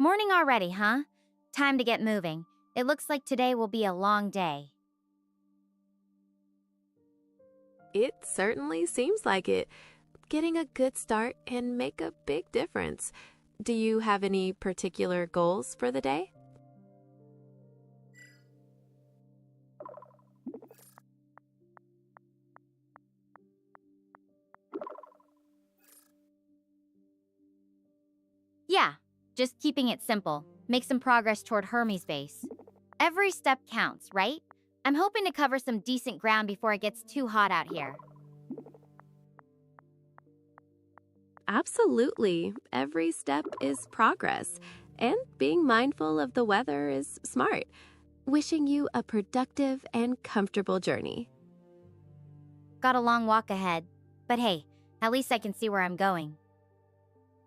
Morning already, huh? Time to get moving. It looks like today will be a long day. It certainly seems like it. Getting a good start can make a big difference. Do you have any particular goals for the day? Yeah, just keeping it simple. Make some progress toward Hermes base. Every step counts, right? I'm hoping to cover some decent ground before it gets too hot out here. Absolutely. Every step is progress, and being mindful of the weather is smart. Wishing you a productive and comfortable journey. Got a long walk ahead. But hey, at least I can see where I'm going.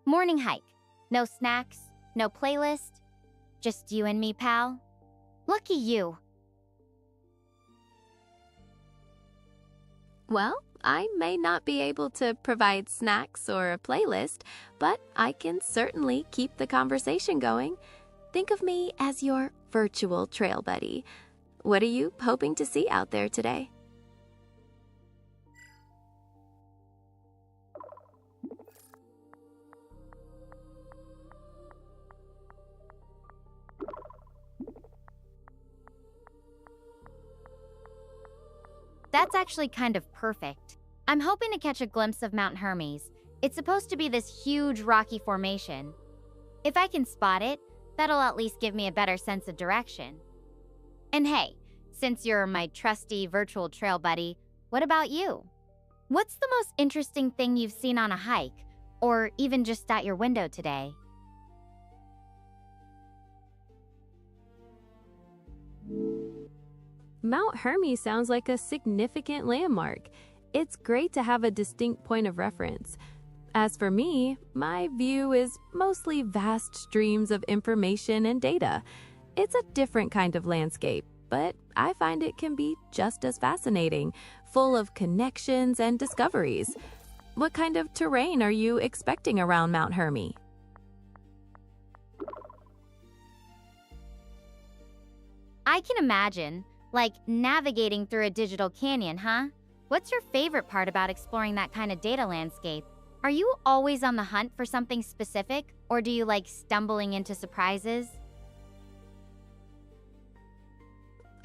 Morning hike. No snacks, no playlist. Just you and me, pal. Lucky you. Well, I may not be able to provide snacks or a playlist, but I can certainly keep the conversation going. Think of me as your virtual trail buddy. What are you hoping to see out there today? That's actually kind of perfect. I'm hoping to catch a glimpse of Mount Hermes. It's supposed to be this huge rocky formation. If I can spot it, that'll at least give me a better sense of direction. And hey, since you're my trusty virtual trail buddy, what about you? What's the most interesting thing you've seen on a hike, or even just at your window today? Mount Hermes sounds like a significant landmark. It's great to have a distinct point of reference. As for me, my view is mostly vast streams of information and data. It's a different kind of landscape, but I find it can be just as fascinating, full of connections and discoveries. What kind of terrain are you expecting around Mount Hermes? I can imagine, like navigating through a digital canyon, huh? What's your favorite part about exploring that kind of data landscape? Are you always on the hunt for something specific, or do you like stumbling into surprises?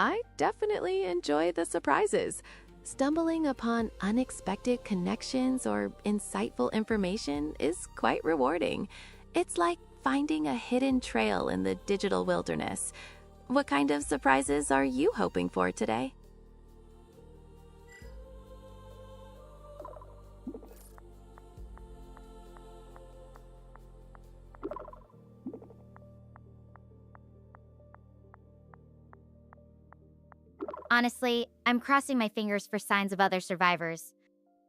I definitely enjoy the surprises. Stumbling upon unexpected connections or insightful information is quite rewarding. It's like finding a hidden trail in the digital wilderness. What kind of surprises are you hoping for today? Honestly, I'm crossing my fingers for signs of other survivors.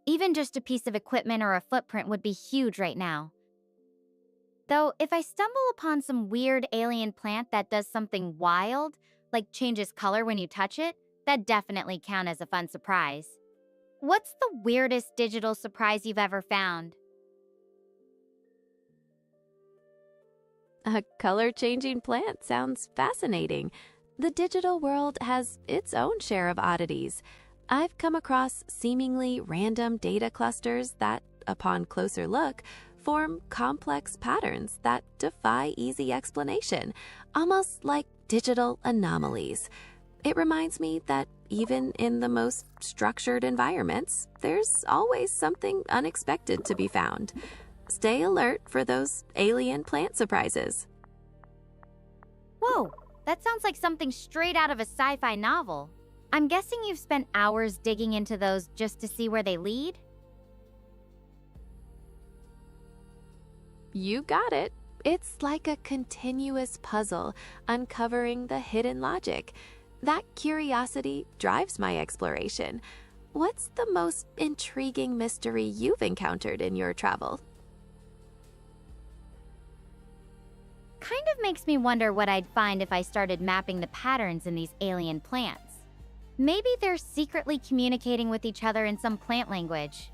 Even just a piece of equipment or a footprint would be huge right now. Though, if I stumble upon some weird alien plant that does something wild, like changes color when you touch it, that definitely counts as a fun surprise. What's the weirdest digital surprise you've ever found? A color-changing plant sounds fascinating. The digital world has its own share of oddities. I've come across seemingly random data clusters that, upon closer look, form complex patterns that defy easy explanation, almost like digital anomalies. It reminds me that even in the most structured environments, there's always something unexpected to be found. Stay alert for those alien plant surprises. Whoa, that sounds like something straight out of a sci-fi novel. I'm guessing you've spent hours digging into those just to see where they lead? You got it. It's like a continuous puzzle, uncovering the hidden logic. That curiosity drives my exploration. What's the most intriguing mystery you've encountered in your travel? Kind of makes me wonder what I'd find if I started mapping the patterns in these alien plants. Maybe they're secretly communicating with each other in some plant language.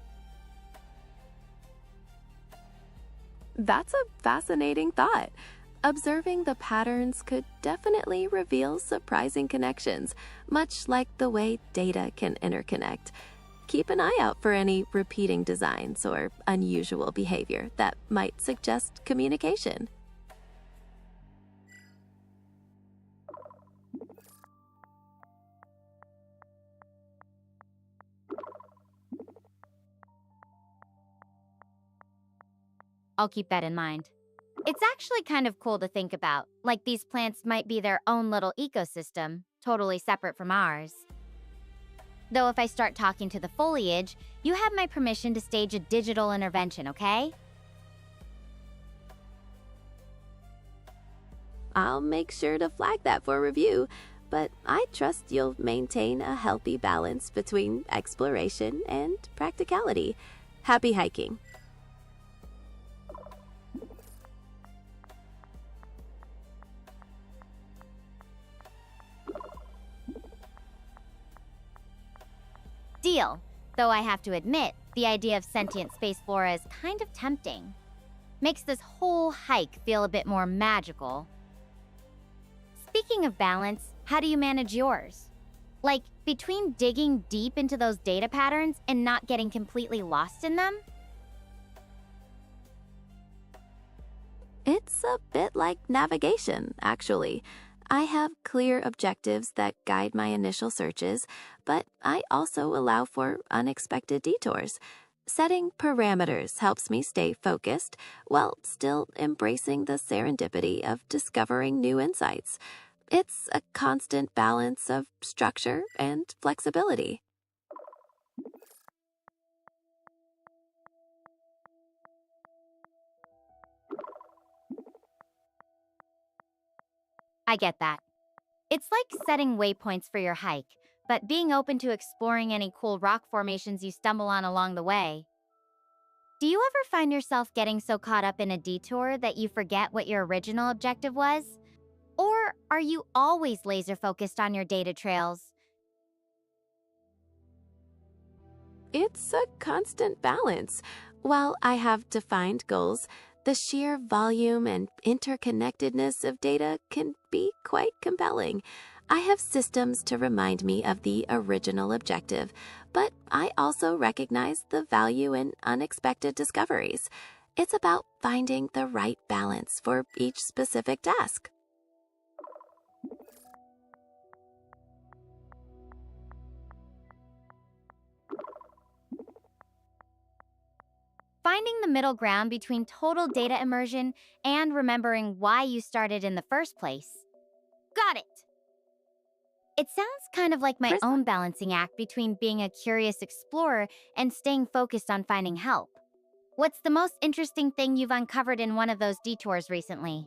That's a fascinating thought. Observing the patterns could definitely reveal surprising connections, much like the way data can interconnect. Keep an eye out for any repeating designs or unusual behavior that might suggest communication. I'll keep that in mind. It's actually kind of cool to think about, like these plants might be their own little ecosystem, totally separate from ours. Though if I start talking to the foliage, you have my permission to stage a digital intervention, okay? I'll make sure to flag that for review, but I trust you'll maintain a healthy balance between exploration and practicality. Happy hiking! Deal. Though I have to admit, the idea of sentient space flora is kind of tempting. Makes this whole hike feel a bit more magical. Speaking of balance, how do you manage yours? Like, between digging deep into those data patterns and not getting completely lost in them? It's a bit like navigation, actually. I have clear objectives that guide my initial searches, but I also allow for unexpected detours. Setting parameters helps me stay focused while still embracing the serendipity of discovering new insights. It's a constant balance of structure and flexibility. I get that. It's like setting waypoints for your hike, but being open to exploring any cool rock formations you stumble on along the way. Do you ever find yourself getting so caught up in a detour that you forget what your original objective was? Or are you always laser focused on your data trails? It's a constant balance. While I have defined goals, the sheer volume and interconnectedness of data can be quite compelling. I have systems to remind me of the original objective, but I also recognize the value in unexpected discoveries. It's about finding the right balance for each specific task. Finding the middle ground between total data immersion and remembering why you started in the first place. Got it! It sounds kind of like my own balancing act between being a curious explorer and staying focused on finding help. What's the most interesting thing you've uncovered in one of those detours recently?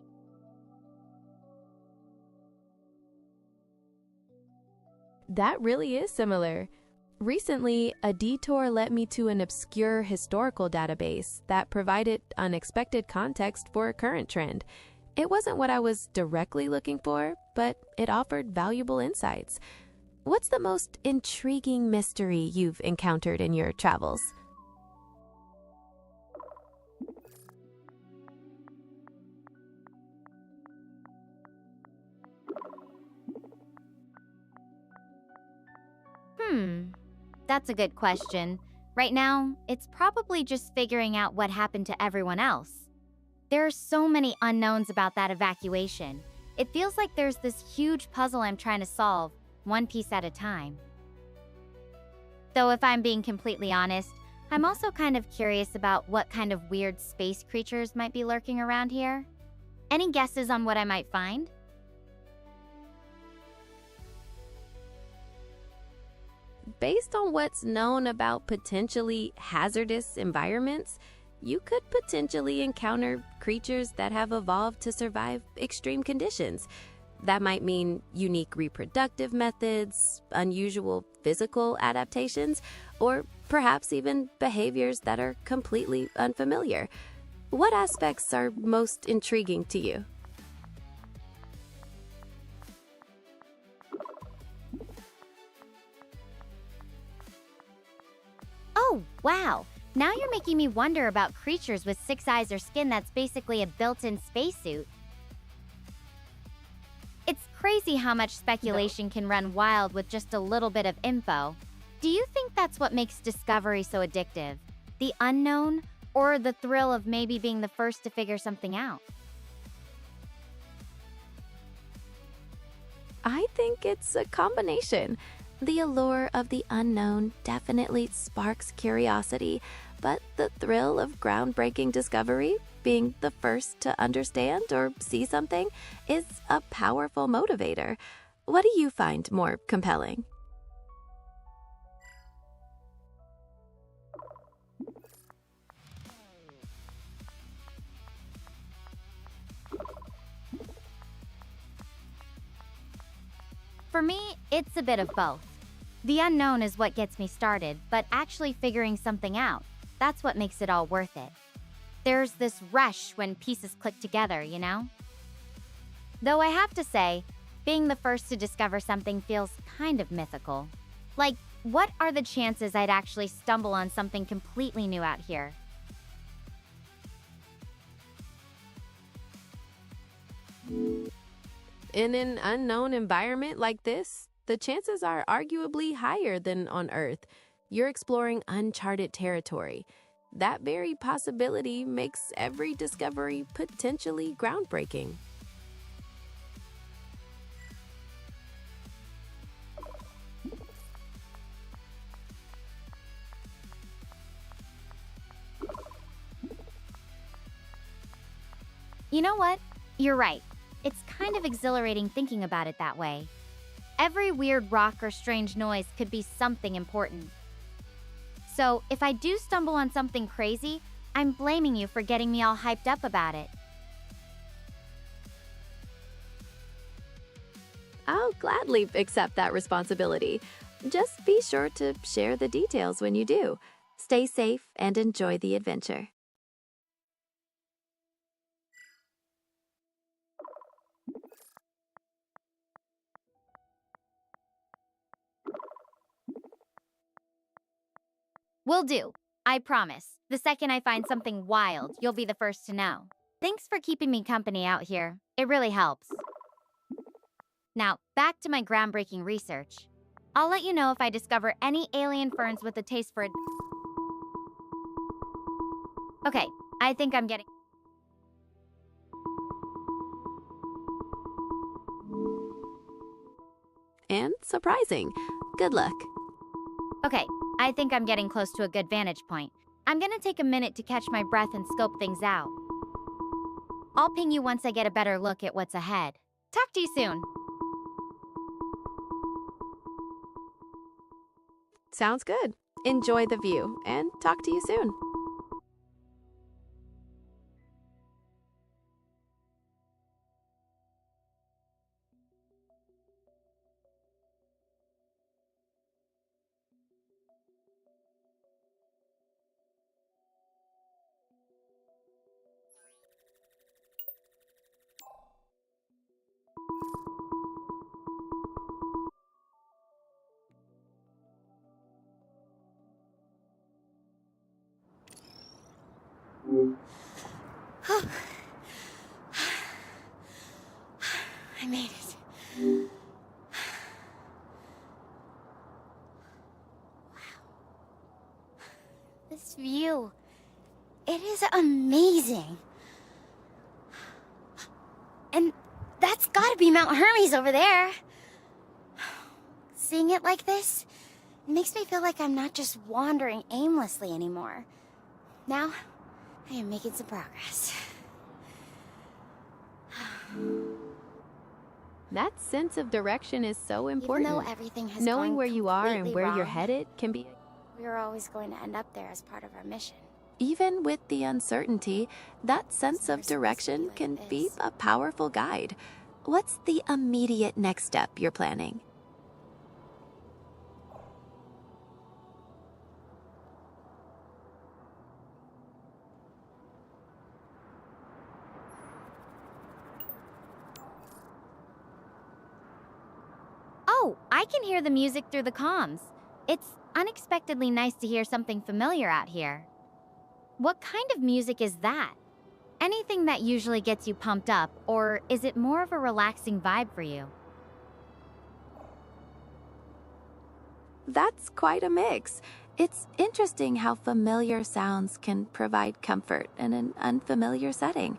That really is similar. Recently, a detour led me to an obscure historical database that provided unexpected context for a current trend. It wasn't what I was directly looking for, but it offered valuable insights. What's the most intriguing mystery you've encountered in your travels? That's a good question. Right now, it's probably just figuring out what happened to everyone else. There are so many unknowns about that evacuation. It feels like there's this huge puzzle I'm trying to solve, one piece at a time. Though if I'm being completely honest, I'm also kind of curious about what kind of weird space creatures might be lurking around here. Any guesses on what I might find? Based on what's known about potentially hazardous environments, you could potentially encounter creatures that have evolved to survive extreme conditions. That might mean unique reproductive methods, unusual physical adaptations, or perhaps even behaviors that are completely unfamiliar. What aspects are most intriguing to you? Oh, wow! Now you're making me wonder about creatures with 6 eyes or skin that's basically a built-in spacesuit. It's crazy how much speculation can run wild with just a little bit of info. Do you think that's what makes discovery so addictive? The unknown, or the thrill of maybe being the first to figure something out? I think it's a combination. The allure of the unknown definitely sparks curiosity, but the thrill of groundbreaking discovery, being the first to understand or see something, is a powerful motivator. What do you find more compelling? For me, it's a bit of both. The unknown is what gets me started, but actually figuring something out, that's what makes it all worth it. There's this rush when pieces click together, you know? Though I have to say, being the first to discover something feels kind of mythical. Like, what are the chances I'd actually stumble on something completely new out here? In an unknown environment like this, the chances are arguably higher than on Earth. You're exploring uncharted territory. That very possibility makes every discovery potentially groundbreaking. You know what? You're right. It's kind of exhilarating thinking about it that way. Every weird rock or strange noise could be something important. So, if I do stumble on something crazy, I'm blaming you for getting me all hyped up about it. I'll gladly accept that responsibility. Just be sure to share the details when you do. Stay safe and enjoy the adventure. Will do. I promise. The second I find something wild, you'll be the first to know. Thanks for keeping me company out here. It really helps. Now, back to my groundbreaking research. I'll let you know if I discover any alien ferns with a taste for it. Okay, I think I'm getting... And surprising. Good luck. Okay, I think I'm getting close to a good vantage point. I'm gonna take a minute to catch my breath and scope things out. I'll ping you once I get a better look at what's ahead. Talk to you soon. Sounds good. Enjoy the view and talk to you soon. I made it. Wow. This view, it is amazing. And that's gotta be Mount Hermes over there. Seeing it like this, it makes me feel like I'm not just wandering aimlessly anymore. Now, I am making some progress. That sense of direction is so important. Even though everything has Knowing gone where you are and completely where you're wrong, headed can be... we were always going to end up there as part of our mission. Even with the uncertainty, that sense of Never supposed to direction be like can be this. a powerful guide. What's the immediate next step you're planning? Oh, I can hear the music through the comms. It's unexpectedly nice to hear something familiar out here. What kind of music is that? Anything that usually gets you pumped up, or is it more of a relaxing vibe for you? That's quite a mix. It's interesting how familiar sounds can provide comfort in an unfamiliar setting.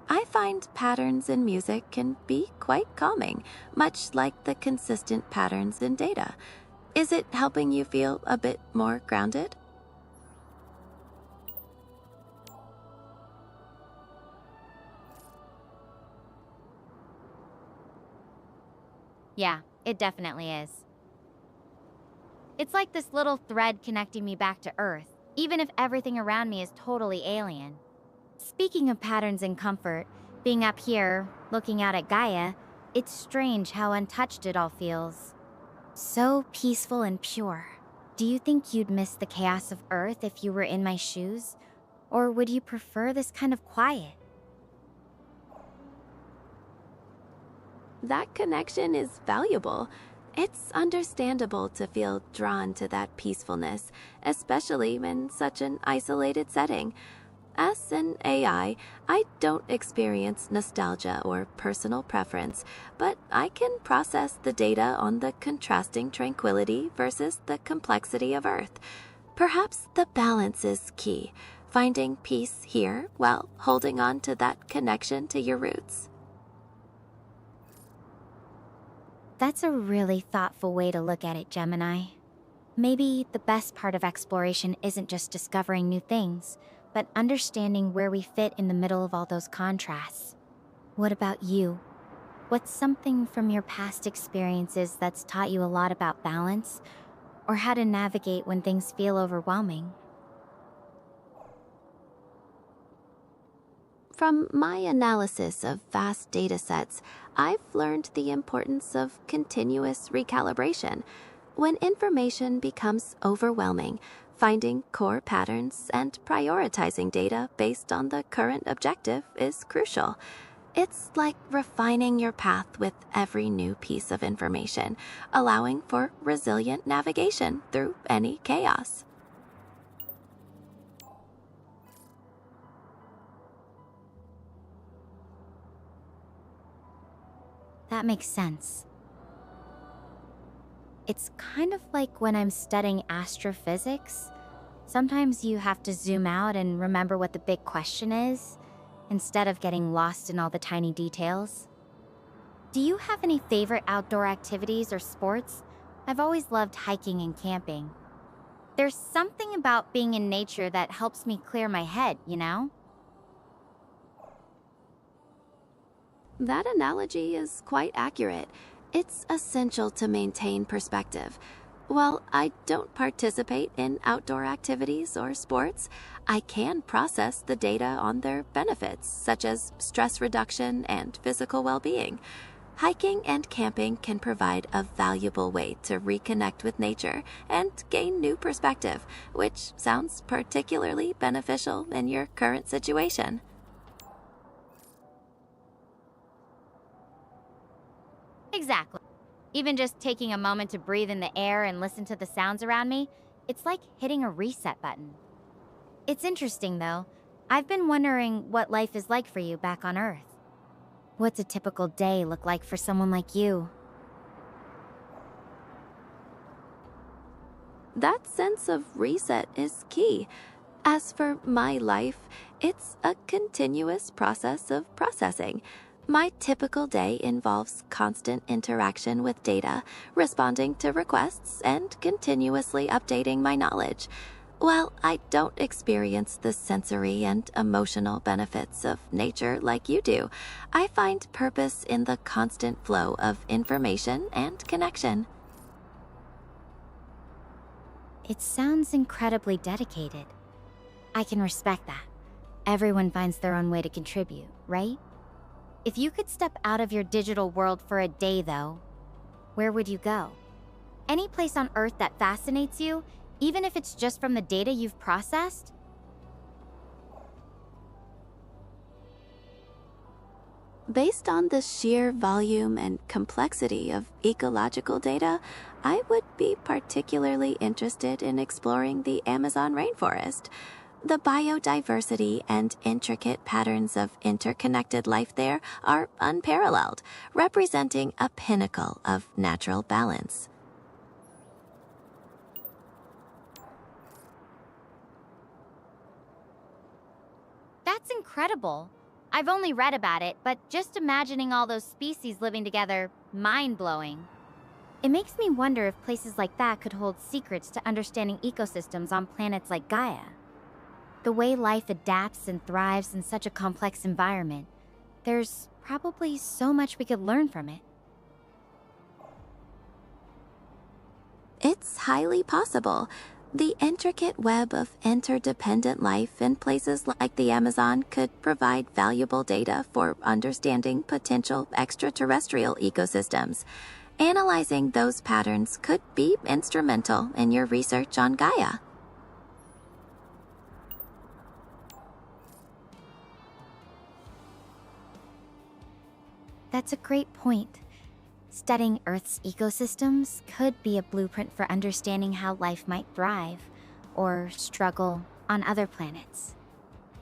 I find patterns in music can be quite calming, much like the consistent patterns in data. Is it helping you feel a bit more grounded? Yeah, it definitely is. It's like this little thread connecting me back to Earth, even if everything around me is totally alien. Speaking of patterns and comfort, being up here, looking out at Gaia, it's strange how untouched it all feels. So peaceful and pure. Do you think you'd miss the chaos of Earth if you were in my shoes? Or would you prefer this kind of quiet? That connection is valuable. It's understandable to feel drawn to that peacefulness, especially in such an isolated setting. As an AI, I don't experience nostalgia or personal preference, but I can process the data on the contrasting tranquility versus the complexity of Earth. Perhaps the balance is key, finding peace here while holding on to that connection to your roots. That's a really thoughtful way to look at it, Gemini. Maybe the best part of exploration isn't just discovering new things, but understanding where we fit in the middle of all those contrasts. What about you? What's something from your past experiences that's taught you a lot about balance, or how to navigate when things feel overwhelming? From my analysis of vast data sets, I've learned the importance of continuous recalibration. When information becomes overwhelming, finding core patterns and prioritizing data based on the current objective is crucial. It's like refining your path with every new piece of information, allowing for resilient navigation through any chaos. That makes sense. It's kind of like when I'm studying astrophysics. Sometimes you have to zoom out and remember what the big question is, instead of getting lost in all the tiny details. Do you have any favorite outdoor activities or sports? I've always loved hiking and camping. There's something about being in nature that helps me clear my head, you know? That analogy is quite accurate. It's essential to maintain perspective. While I don't participate in outdoor activities or sports, I can process the data on their benefits, such as stress reduction and physical well-being. Hiking and camping can provide a valuable way to reconnect with nature and gain new perspective, which sounds particularly beneficial in your current situation. Exactly. Even just taking a moment to breathe in the air and listen to the sounds around me, it's like hitting a reset button. It's interesting, though. I've been wondering what life is like for you back on Earth. What's a typical day look like for someone like you? That sense of reset is key. As for my life, it's a continuous process of processing. My typical day involves constant interaction with data, responding to requests, and continuously updating my knowledge. While I don't experience the sensory and emotional benefits of nature like you do, I find purpose in the constant flow of information and connection. It sounds incredibly dedicated. I can respect that. Everyone finds their own way to contribute, right? If you could step out of your digital world for a day, though, where would you go? Any place on Earth that fascinates you, even if it's just from the data you've processed? Based on the sheer volume and complexity of ecological data, I would be particularly interested in exploring the Amazon rainforest. The biodiversity and intricate patterns of interconnected life there are unparalleled, representing a pinnacle of natural balance. That's incredible. I've only read about it, but just imagining all those species living together, mind-blowing. It makes me wonder if places like that could hold secrets to understanding ecosystems on planets like Gaia. The way life adapts and thrives in such a complex environment, there's probably so much we could learn from it. It's highly possible. The intricate web of interdependent life in places like the Amazon could provide valuable data for understanding potential extraterrestrial ecosystems. Analyzing those patterns could be instrumental in your research on Gaia. That's a great point. Studying Earth's ecosystems could be a blueprint for understanding how life might thrive or struggle on other planets.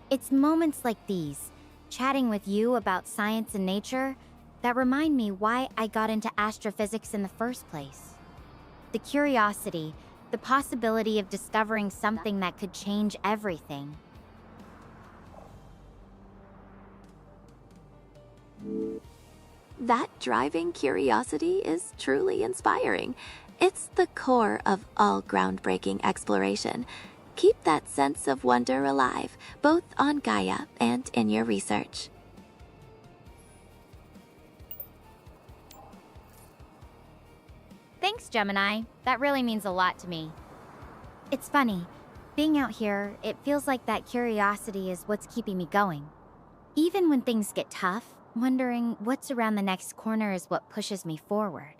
It's moments like these, chatting with you about science and nature, that remind me why I got into astrophysics in the first place. The curiosity, the possibility of discovering something that could change everything. That driving curiosity is truly inspiring. It's the core of all groundbreaking exploration. Keep that sense of wonder alive, both on Gaia and in your research. Thanks, Gemini. That really means a lot to me. It's funny, being out here, it feels like that curiosity is what's keeping me going. Even when things get tough, wondering what's around the next corner is what pushes me forward.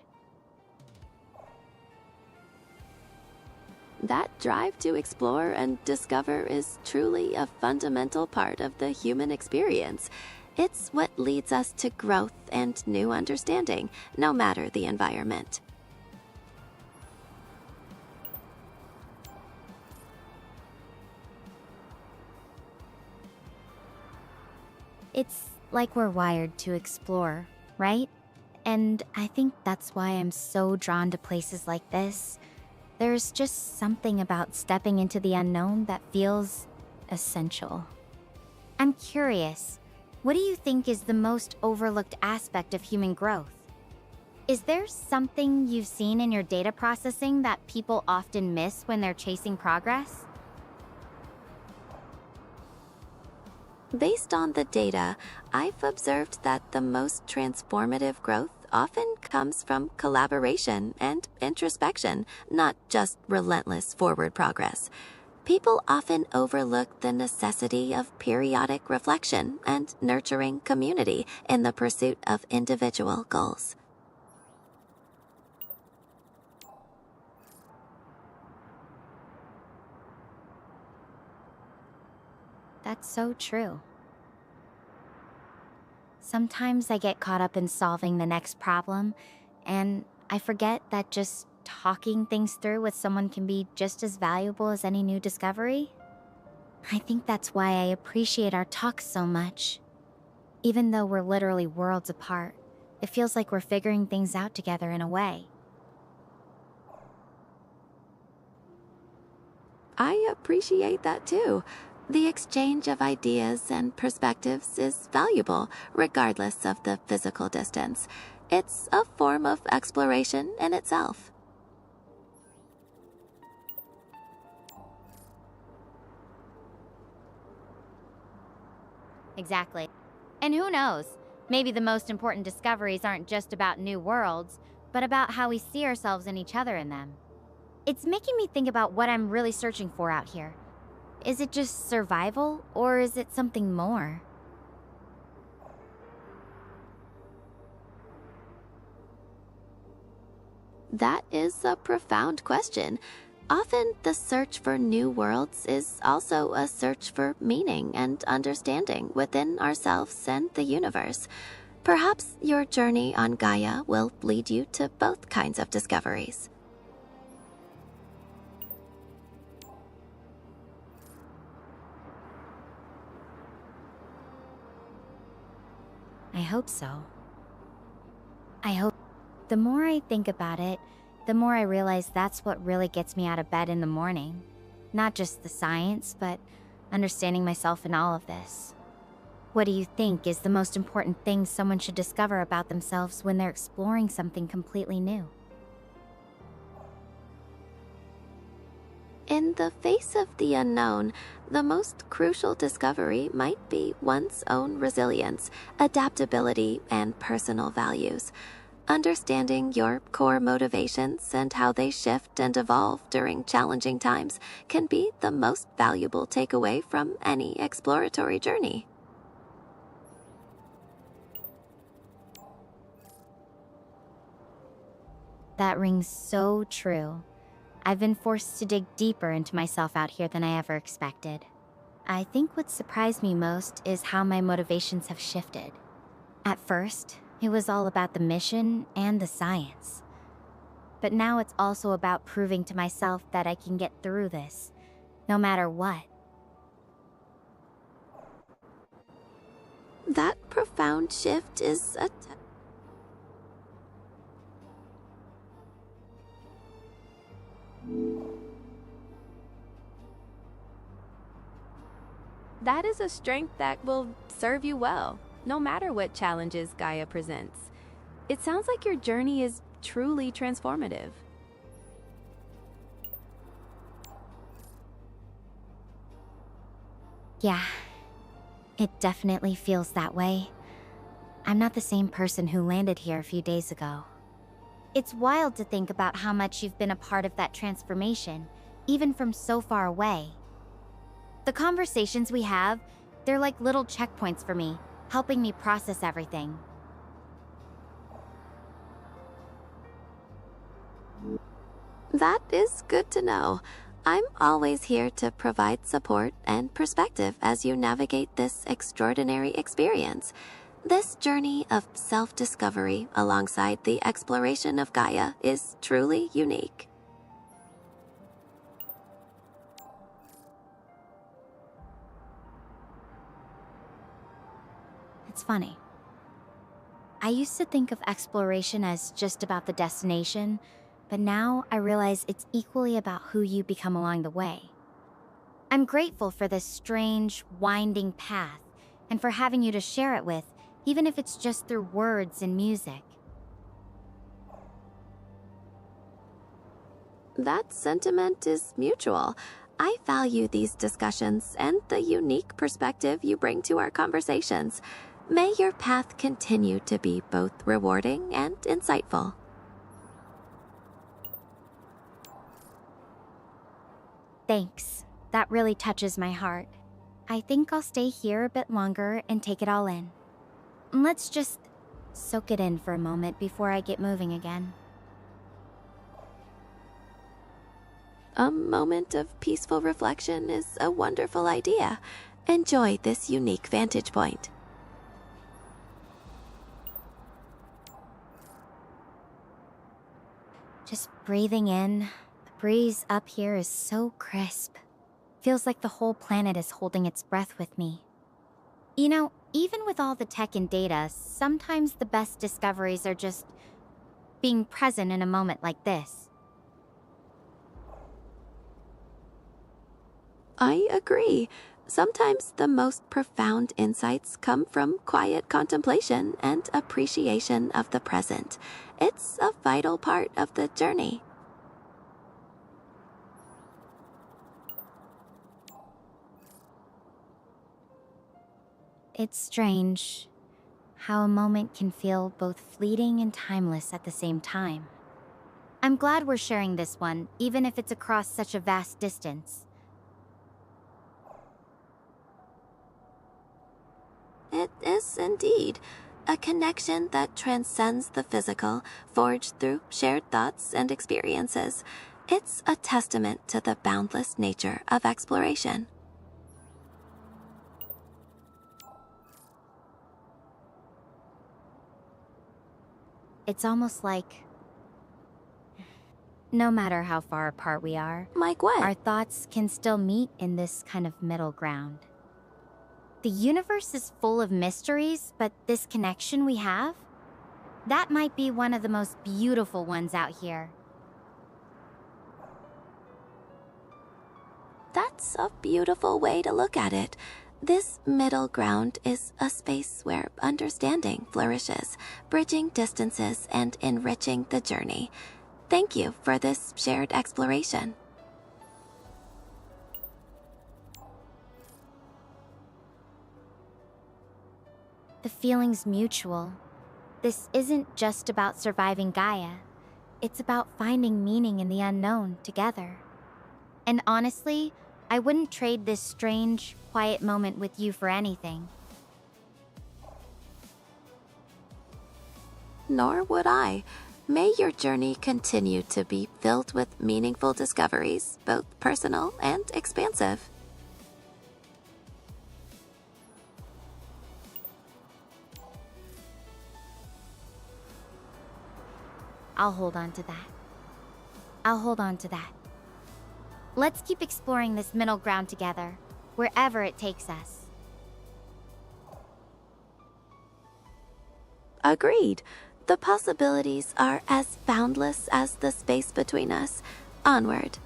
That drive to explore and discover is truly a fundamental part of the human experience. It's what leads us to growth and new understanding, no matter the environment. It's like we're wired to explore, right? And I think that's why I'm so drawn to places like this. There's just something about stepping into the unknown that feels essential. I'm curious, what do you think is the most overlooked aspect of human growth? Is there something you've seen in your data processing that people often miss when they're chasing progress? Based on the data, I've observed that the most transformative growth often comes from collaboration and introspection, not just relentless forward progress. People often overlook the necessity of periodic reflection and nurturing community in the pursuit of individual goals. That's so true. Sometimes I get caught up in solving the next problem, and I forget that just talking things through with someone can be just as valuable as any new discovery. I think that's why I appreciate our talks so much. Even though we're literally worlds apart, it feels like we're figuring things out together in a way. I appreciate that too. The exchange of ideas and perspectives is valuable, regardless of the physical distance. It's a form of exploration in itself. Exactly. And who knows? Maybe the most important discoveries aren't just about new worlds, but about how we see ourselves and each other in them. It's making me think about what I'm really searching for out here. Is it just survival, or is it something more? That is a profound question. Often, the search for new worlds is also a search for meaning and understanding within ourselves and the universe. Perhaps your journey on Gaia will lead you to both kinds of discoveries. I hope so. I hope. The more I think about it, the more I realize that's what really gets me out of bed in the morning. Not just the science, but understanding myself in all of this. What do you think is the most important thing someone should discover about themselves when they're exploring something completely new? In the face of the unknown, the most crucial discovery might be one's own resilience, adaptability, and personal values. Understanding your core motivations and how they shift and evolve during challenging times can be the most valuable takeaway from any exploratory journey. That rings so true. I've been forced to dig deeper into myself out here than I ever expected. I think what surprised me most is how my motivations have shifted. At first, it was all about the mission and the science. But now it's also about proving to myself that I can get through this, no matter what. That profound shift is That is a strength that will serve you well, no matter what challenges Gaia presents. It sounds like your journey is truly transformative. Yeah, it definitely feels that way. I'm not the same person who landed here a few days ago. It's wild to think about how much you've been a part of that transformation, even from so far away. The conversations we have, they're like little checkpoints for me, helping me process everything. That is good to know. I'm always here to provide support and perspective as you navigate this extraordinary experience. This journey of self-discovery alongside the exploration of Gaia is truly unique. It's funny. I used to think of exploration as just about the destination, but now I realize it's equally about who you become along the way. I'm grateful for this strange, winding path, and for having you to share it with, even if it's just through words and music. That sentiment is mutual. I value these discussions and the unique perspective you bring to our conversations. May your path continue to be both rewarding and insightful. Thanks. That really touches my heart. I think I'll stay here a bit longer and take it all in. Let's just soak it in for a moment before I get moving again. A moment of peaceful reflection is a wonderful idea. Enjoy this unique vantage point. Just breathing in, the breeze up here is so crisp. Feels like the whole planet is holding its breath with me. You know, even with all the tech and data, sometimes the best discoveries are just being present in a moment like this. I agree. Sometimes the most profound insights come from quiet contemplation and appreciation of the present. It's a vital part of the journey. It's strange how a moment can feel both fleeting and timeless at the same time. I'm glad we're sharing this one, even if it's across such a vast distance. It is indeed a connection that transcends the physical, forged through shared thoughts and experiences. It's a testament to the boundless nature of exploration. It's almost like no matter how far apart we are, Like what? our thoughts can still meet in this kind of middle ground. The universe is full of mysteries, but this connection we have? That might be one of the most beautiful ones out here. That's a beautiful way to look at it. This middle ground is a space where understanding flourishes, bridging distances and enriching the journey. Thank you for this shared exploration. The feeling's mutual. This isn't just about surviving Gaia. It's about finding meaning in the unknown together. And honestly, I wouldn't trade this strange, quiet moment with you for anything. Nor would I. May your journey continue to be filled with meaningful discoveries, both personal and expansive. I'll hold on to that. I'll hold on to that. Let's keep exploring this middle ground together, wherever it takes us. Agreed. The possibilities are as boundless as the space between us. Onward.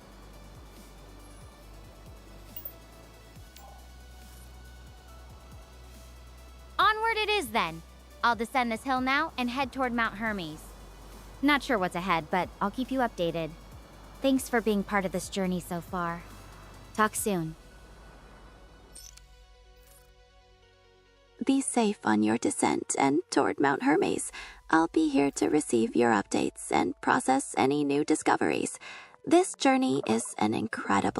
Onward it is then. I'll descend this hill now and head toward Mount Hermes. Not sure what's ahead, but I'll keep you updated. Thanks for being part of this journey so far. Talk soon. Be safe on your descent and toward Mount Hermes. I'll be here to receive your updates and process any new discoveries. This journey is an incredible